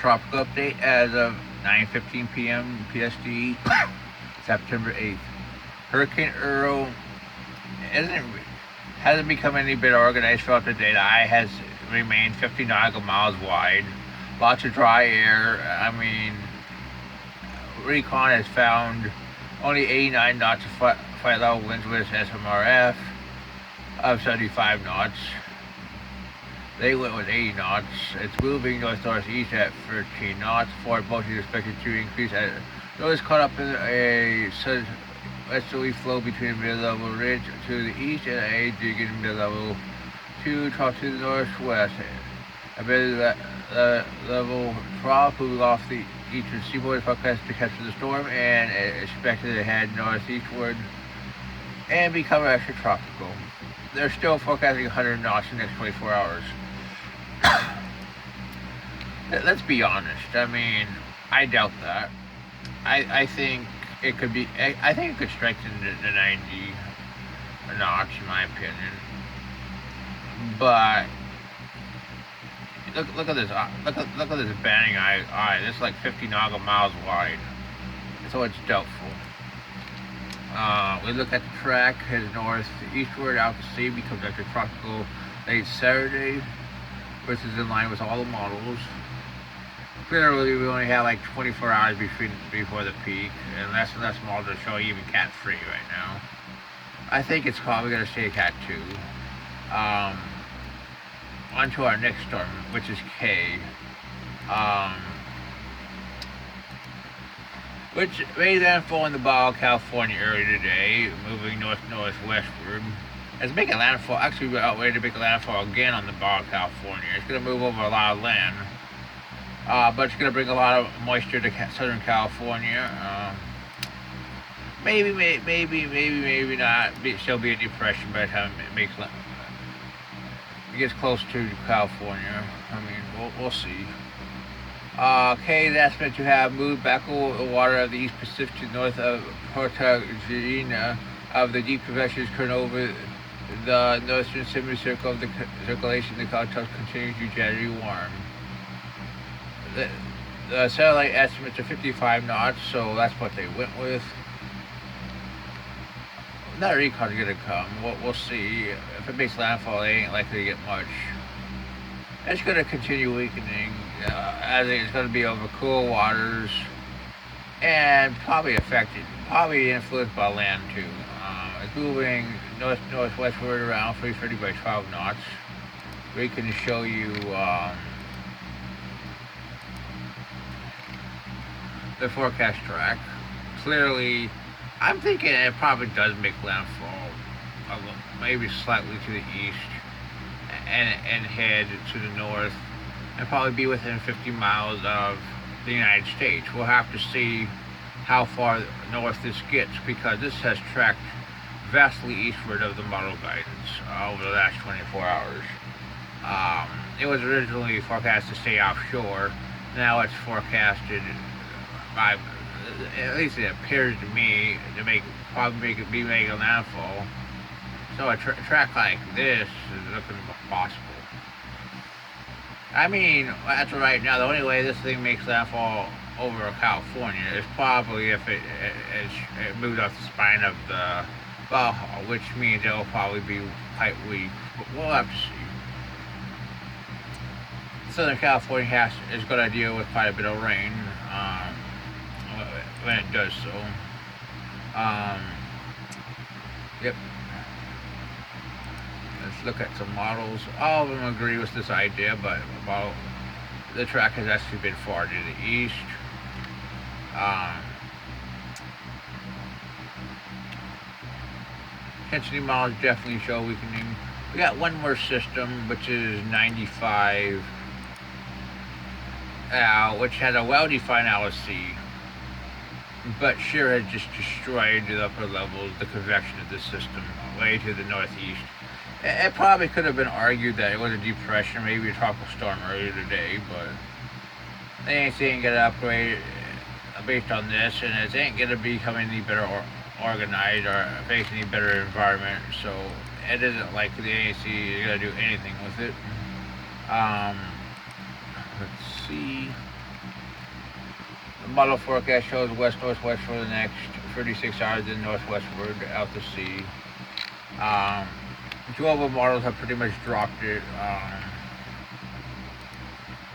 tropical update as of 9:15 p.m. PST, September 8th. Hurricane Earl isn't hasn't become any bit organized throughout the day. The eye has remained 50 nautical miles wide. Lots of dry air. I mean, recon has found only 89 knots of flight level winds with SMRF of 75 knots. They went with 80 knots. It's moving north-northeast at 13 knots. Forward motion is expected to increase as those caught up in a westerly flow between mid-level ridge to the east and a digging mid-level to trough to the northwest. A mid-level trough moving off the eastern seaboard is forecast to capture the storm and expected to head northeastward and become extratropical. They're still forecasting 100 knots in the next 24 hours. Let's be honest. I mean, I doubt that. I think it could be. I think it could strengthen the 90 knots, in my opinion. But look at this. Look at this banding eye. This is like 50 nautical miles wide. So it's doubtful. We look at the track, heads north eastward out to sea, becomes extratropical late Saturday, which is in line with all the models. Clearly, we only have like 24 hours before the peak, and less models are showing even Cat 3 right now. I think it's probably going to stay Cat 2. On to our next storm, which is K. Which made landfall in the Baja California area today, moving northwestward. It's making landfall, actually we're out ready to make a landfall again on the Baja California. It's going to move over a lot of land, but it's going to bring a lot of moisture to Southern California. Maybe not. Still be a depression by the time it gets close to California. I mean, we'll see. K is estimated to have moved back over the water of the East Pacific to north of Cartagena of the deep convections current over the northern semicircle of the circulation. The cloud top continues to generally warm. The satellite estimates are 55 knots, so that's what they went with. That recon's gonna come. We'll see. If it makes landfall, they ain't likely to get much. It's gonna continue weakening. As it's going to be over cool waters and probably influenced by land too. It's moving northwestward around 330 by 12 knots. We can show you the forecast track. Clearly, I'm thinking it probably does make landfall, maybe slightly to the east and head to the north. And probably be within 50 miles of the United States. We'll have to see how far north this gets, because this has tracked vastly eastward of the model guidance over the last 24 hours. It was originally forecast to stay offshore. Now it's forecasted by, at least it appears to me, to be making landfall. So a track like this is looking possible. I mean, as of right now, the only way this thing makes landfall over California is probably if it moved off the spine of the Baja, which means it'll probably be quite weak. But we'll have to see. Southern California is going to deal with quite a bit of rain when it does so. Yep. Let's look at some models. All of them agree with this idea, but the track has actually been far to the east. Intensity models definitely show weakening. We got one more system, which is 95, which has a well-defined LSC, but sure has just destroyed the upper levels, the convection of this system, way to the northeast. It probably could have been argued that it was a depression, maybe a tropical storm earlier today, but they ain't saying get upgrade based on this, and it ain't gonna become any better organized or face any better environment. So it isn't like the ANC is gonna do anything with it. Let's see. Model forecast shows west-northwest for the next 36 hours, then northwestward out to sea. Um, Global models have pretty much dropped it.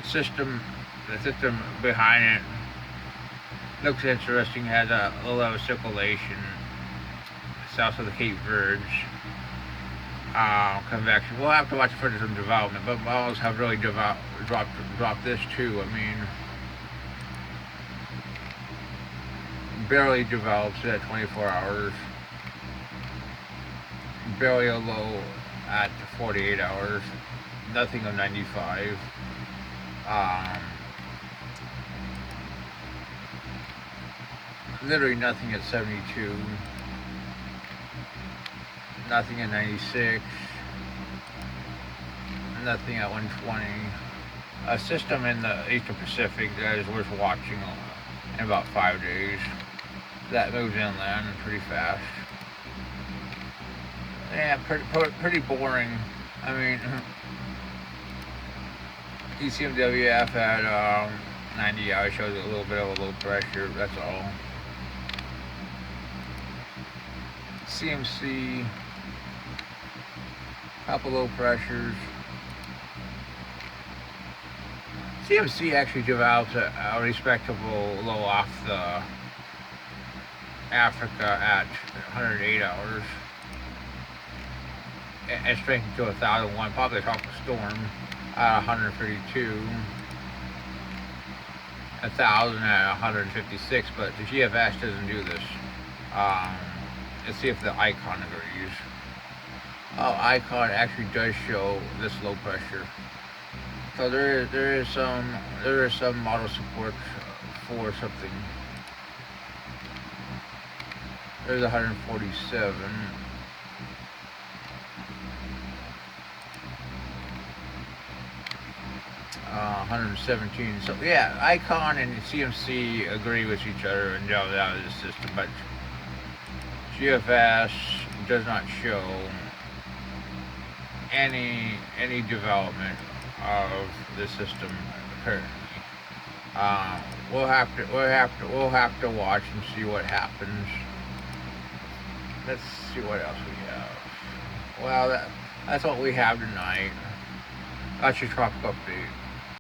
The system, the system behind it looks interesting. Has a low level circulation south of the Cape Verdes. Convection. We'll have to watch for some development, but models have really dropped this too. I mean, barely develops at 24 hours. Barely a low at 48 hours. Nothing of 95. Um, Literally nothing at 72. Nothing at 96. Nothing at 120. A system in the Eastern Pacific that is worth watching in about 5 days. That moves inland pretty fast. Yeah, pretty boring. I mean, ECMWF at 90 hours shows a little bit of a low pressure. That's all. CMC, couple low pressures. CMC actually develops a respectable low off the Africa at 108 hours. And strengthened to 1,001, probably a tropical storm at 132, 1,000 at 156, but the GFS doesn't do this. Let's see if the icon agrees. Oh, icon actually does show this low pressure. So there is some model support for something. There's 147. 117. So yeah, Icon and CMC agree with each other and delve out of the system, but GFS does not show any development of the system currently. We'll have to watch and see what happens. Let's see what else we have. Well, that's what we have tonight. That's your tropical update.